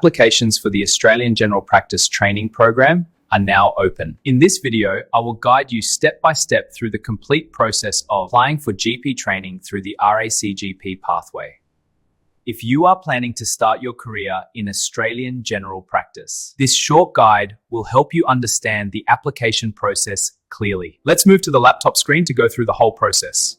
Applications for the Australian General Practice Training Program are now open. In this video, I will guide you step by step through the complete process of applying for GP training through the RACGP pathway. If you are planning to start your career in Australian General Practice, this short guide will help you understand the application process clearly. Let's move to the laptop screen to go through the whole process.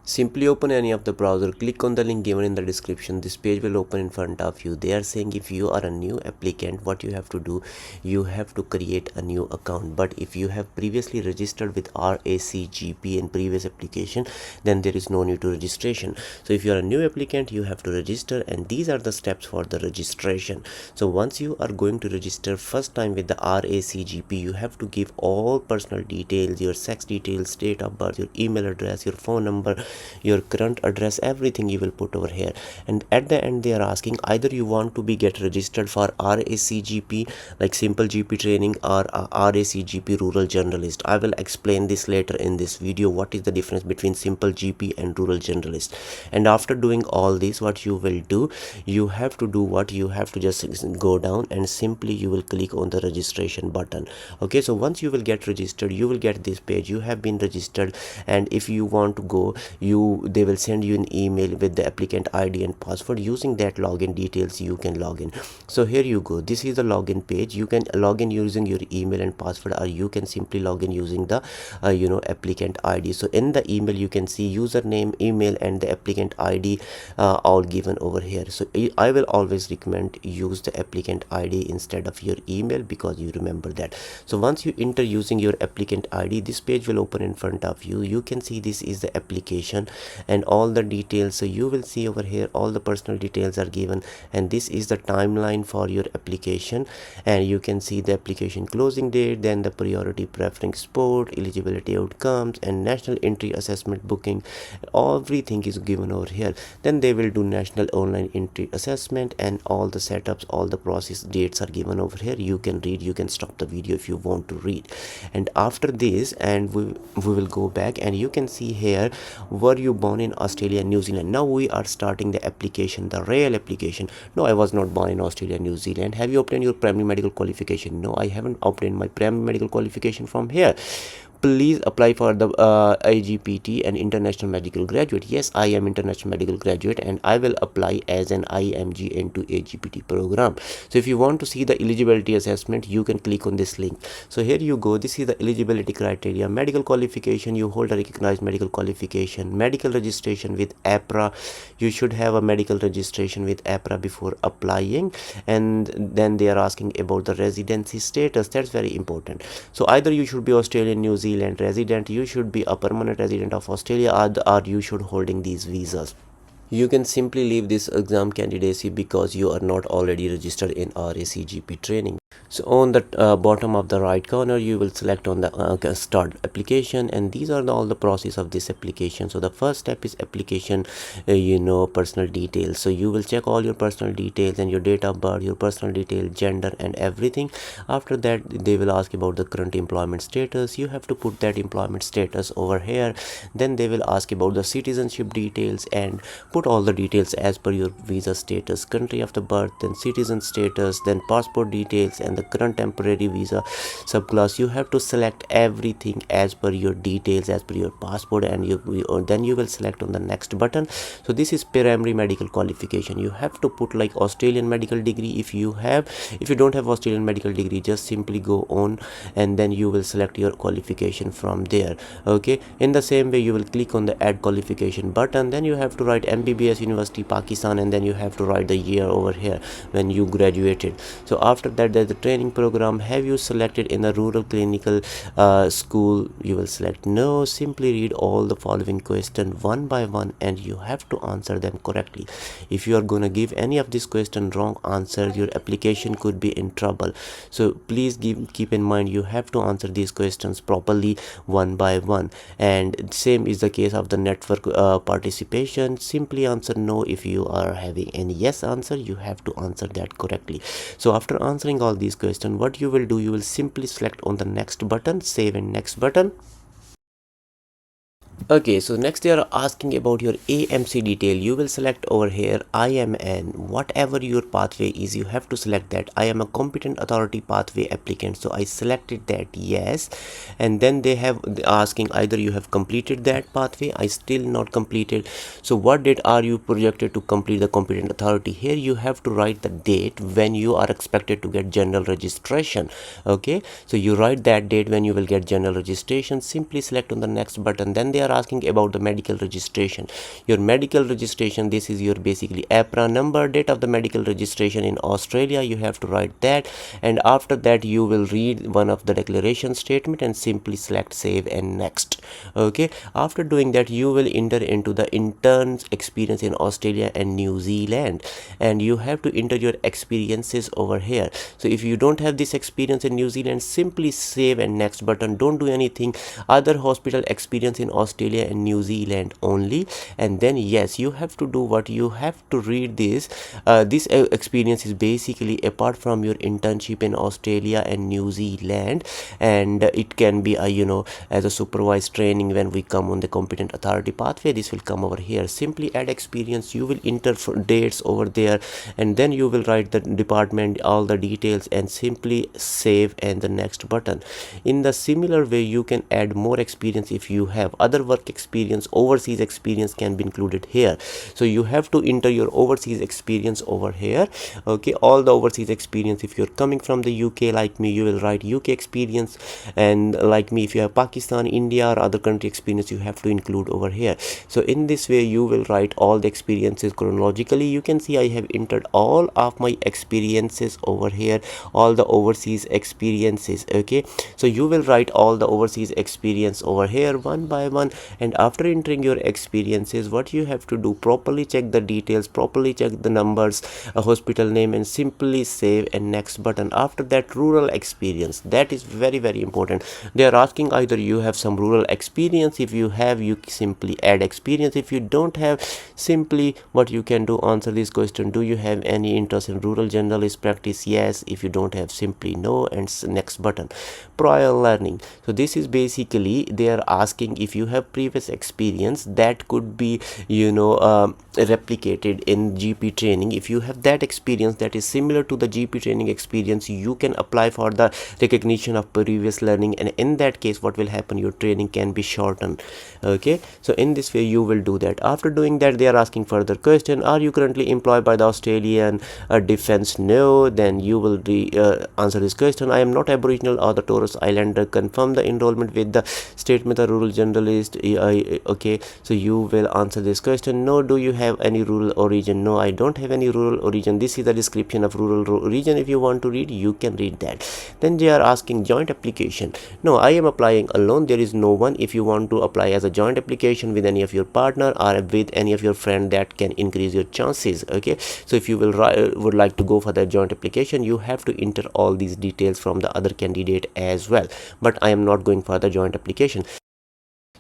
Simply open any of the browser, click on the link given in the description. This page will open in front of you. They are saying if you are a new applicant, what you have to do, you have to create a new account. But if you have previously registered with RACGP in previous application, then there is no need to registration. So if you are a new applicant, you have to register, and these are the steps for the registration. So once you are going to register first time with the RACGP, you have to give all personal details, your sex details, date of birth, your email address, your phone number, your current address, everything you will put over here. And at the end they are asking either you want to be get registered for RACGP like simple GP training or RACGP rural generalist. I will explain this later in this video, what is the difference between simple GP and rural generalist. And after doing all this, what you will do, you have to do what you have to just go down and simply you will click on the registration button. Okay, so once you will get registered, you will get this page, you have been registered. And if you want to go, they will send you an email with the applicant ID and password. Using that login details you can log in. So here you go, this is the login page. You can log in using your email and password, or you can simply log in using the applicant ID. So in the email you can see username, email and the applicant ID all given over here. So I will always recommend use the applicant ID instead of your email, because you remember that. So once you enter using your applicant ID, this page will open in front of you. You can see this is the application and all the details. So you will see over here all the personal details are given, and this is the timeline for your application. And you can see the application closing date, then the priority preferring sport, eligibility outcomes, and national entry assessment booking. Everything is given over here. Then they will do national online entry assessment, and all the setups, all the process dates are given over here. You can read, you can stop the video if you want to read. And after this, and we will go back, and you can see here, were you born in Australia, New Zealand? Now we are starting the application, the real application. No, I was not born in Australia, New Zealand. Have you obtained your primary medical qualification? No, I haven't obtained my primary medical qualification from here. Please apply for the IGPT and international medical graduate. Yes, I am international medical graduate, and I will apply as an IMG into AGPT program. So if you want to see the eligibility assessment, you can click on this link. So here you go, this is the eligibility criteria. Medical qualification, you hold a recognized medical qualification. Medical registration with APRA, you should have a medical registration with APRA before applying. And then they are asking about the residency status. That's very important. So either you should be Australian, New Zealand resident, you should be a permanent resident of Australia, or you should holding these visas. You can simply leave this exam candidacy because you are not already registered in RACGP training. So on the bottom of the right corner, you will select on the start application, and these are all the process of this application. So the first step is application, personal details. So you will check all your personal details and your date of birth, your personal detail, gender and everything. After that, they will ask about the current employment status. You have to put that employment status over here. Then they will ask about the citizenship details, and put all the details as per your visa status, country of the birth, then citizen status, then passport details, and the current temporary visa subclass. You have to select everything as per your details, as per your passport, and then you will select on the next button. So this is primary medical qualification. You have to put like Australian medical degree if you have. If you don't have Australian medical degree, just simply go on, and then you will select your qualification from there. Okay, in the same way you will click on the add qualification button. Then you have to write MBBS University Pakistan, and then you have to write the year over here when you graduated. So after that, there's the training program. Have you selected in a rural clinical school? You will select no. Simply read all the following questions one by one, and you have to answer them correctly. If you are going to give any of this question wrong answer, your application could be in trouble. So please keep in mind, you have to answer these questions properly one by one. And same is the case of the network participation. Simply answer no. If you are having any yes answer, you have to answer that correctly. So after answering all these questions, what you will do, you will simply select on the next button, save and next button. Okay, so next they are asking about your AMC detail. You will select over here IMN, whatever your pathway is, you have to select that. I am a competent authority pathway applicant, so I selected that yes. And then they have asking either you have completed that pathway. I still not completed. So what date are you projected to complete the competent authority? Here you have to write the date when you are expected to get general registration. Okay, so you write that date when you will get general registration. Simply select on the next button. Then they are asking about the medical registration. Your medical registration, this is your basically APRA number, date of the medical registration in Australia, you have to write that. And after that you will read one of the declaration statement and simply select save and next. Okay, after doing that you will enter into the intern's experience in Australia and New Zealand, and you have to enter your experiences over here. So if you don't have this experience in New Zealand, simply save and next button. Don't do anything. Other hospital experience in Australia and New Zealand only, and then yes, you have to do what you have to read this. This experience is basically apart from your internship in Australia and New Zealand, and it can be a as a supervised training. When we come on the competent authority pathway, this will come over here. Simply add experience. You will enter for dates over there, and then you will write the department, all the details, and simply save and the next button. In the similar way, you can add more experience if you have other work experience. Overseas experience can be included here, so you have to enter your overseas experience over here. Okay, all the overseas experience. If you're coming from the UK like me, you will write UK experience, and like me, if you have Pakistan, India, or other country experience, you have to include over here. So in this way you will write all the experiences chronologically. You can see I have entered all of my experiences over here, all the overseas experiences. Okay, so you will write all the overseas experience over here one by one. And after entering your experiences, what you have to do, properly check the details, properly check the numbers, a hospital name, and simply save and next button. After that, rural experience, that is very very important. They are asking either you have some rural experience. If you have, you simply add experience. If you don't have, simply what you can do, answer this question: do you have any interest in rural generalist practice? Yes. If you don't have, simply no, and next button. Prior learning, so this is basically they are asking if you have previous experience that could be replicated in GP training. If you have that experience that is similar to the GP training experience, you can apply for the recognition of previous learning, and in that case what will happen, your training can be shortened. Okay, so in this way you will do that. After doing that, they are asking further question: are you currently employed by the Australian defense? No. Then you will answer this question: I am not Aboriginal or the Torres Islander. Confirm the enrollment with the statement of rural generalist. Okay, so you will answer this question: no. Do you have any rural origin? No, I don't have any rural origin. This is the description of rural origin. If you want to read, you can read that. Then they are asking joint application. No, I am applying alone. There is no one. If you want to apply as a joint application with any of your partner or with any of your friend, that can increase your chances. Okay, so if you would like to go for that joint application, you have to enter all these details from the other candidate as well, but I am not going for the joint application.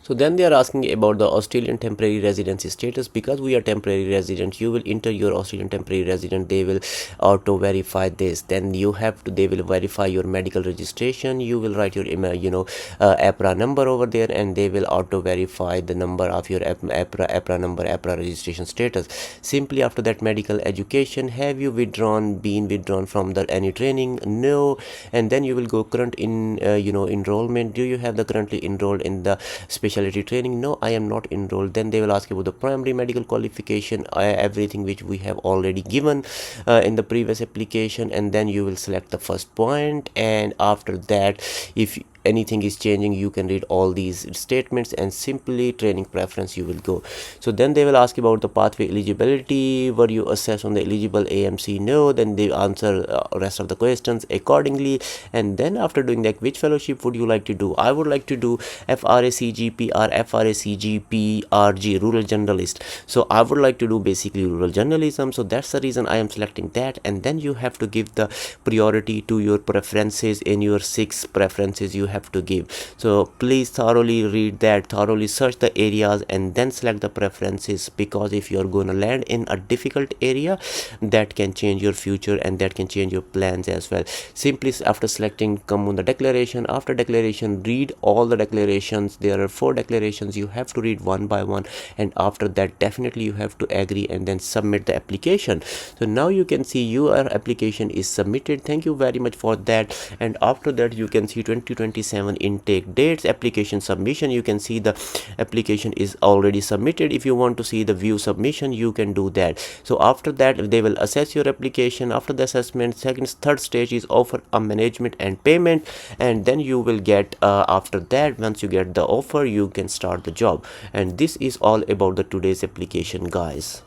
So then they are asking about the Australian temporary residency status. Because we are temporary resident, you will enter your Australian temporary resident. They will auto verify this. Then you have to, they will verify your medical registration. You will write your APRA number over there, and they will auto verify the number of your APRA number, APRA registration status. Simply after that, medical education. Have you been withdrawn from the any training? No. And then you will go current in enrollment. Do you have the currently enrolled in the specialty training? No, I am not enrolled. Then they will ask about the primary medical qualification, everything which we have already given in the previous application. And then you will select the first point, and after that, if anything is changing, you can read all these statements, and simply training preference you will go. So then they will ask about the pathway eligibility. Were you assessed on the eligible AMC? No. Then they answer rest of the questions accordingly. And then after doing that, which fellowship would you like to do? I would like to do FRACGP or FRACGP RG, rural generalist. So I would like to do basically rural journalism, so that's the reason I am selecting that. And then you have to give the priority to your preferences. In your 6 preferences, you have to give. So please thoroughly read that, thoroughly search the areas, and then select the preferences, because if you're going to land in a difficult area, that can change your future and that can change your plans as well. Simply after selecting, come on the declaration. After declaration, read all the declarations. There are 4 declarations, you have to read one by one, and after that definitely you have to agree and then submit the application. So now you can see your application is submitted. Thank you very much for that. And after that you can see 2027 intake dates, application submission. You can see the application is already submitted. If you want to see the view submission, you can do that. So after that they will assess your application. After the assessment, third stage is offer a management and payment, and then you will get after that, once you get the offer, you can start the job. And this is all about the today's application, guys.